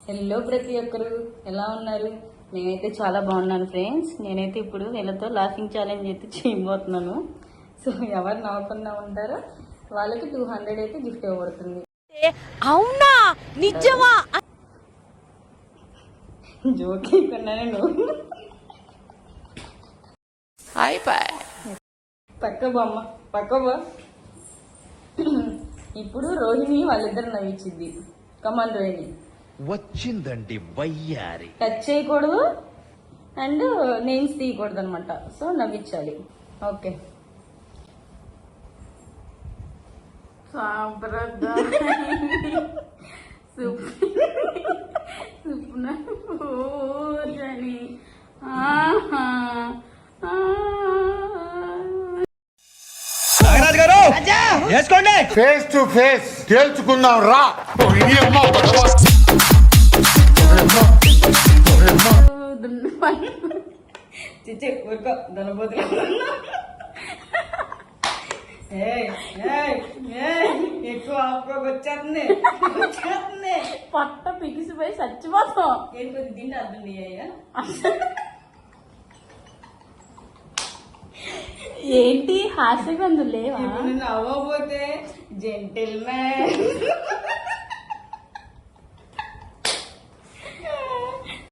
Hello ప్రతి ఒక్కరు ఎలా ఉన్నారు? నేనైతే చాలా బాగున్నాను ఫ్రెండ్స్. నేనైతే ఇప్పుడు వీళ్ళతో లాఫింగ్ ఛాలెంజ్ అయితే చేయబోతున్నాను. సో ఎవరు నవ్వకుండా ఉంటారో వాళ్ళకి 200 అయితే గిఫ్ట్ ఇవ్వబడుతుంది. అవునా నిజమా? జోక్ కొన్నానే నువ్వు. పక్క బొమ్మ పక్క బా. ఇప్పుడు రోహిణి వాళ్ళిద్దరు నవ్వించింది. కమాన్ రోహిణి. వచ్చిందండి వయ్యారి. టచ్ చేయకూడదు అండ్ నేమ్స్ తీయకూడదు అనమాట. సో నవ్వించాలి. ఓకే. నాగరాజు గారు వేసుకోండి. ఫేస్ టు ఫేస్ తేల్చుకుందాం రా. చిచ్చే ఊరుకో దొనబోతులు. ఎక్కువ వచ్చేస్తుంది పొట్ట పిగిసిపోయి చచ్చిపోతాం. ఏంటి కొద్ది తిండి అర్థం అయ్యా. ఏంటి హాస్యగంధు లేవా? ఇప్పుడు నువ్వు అవ్వబోతే జెంటిల్మెన్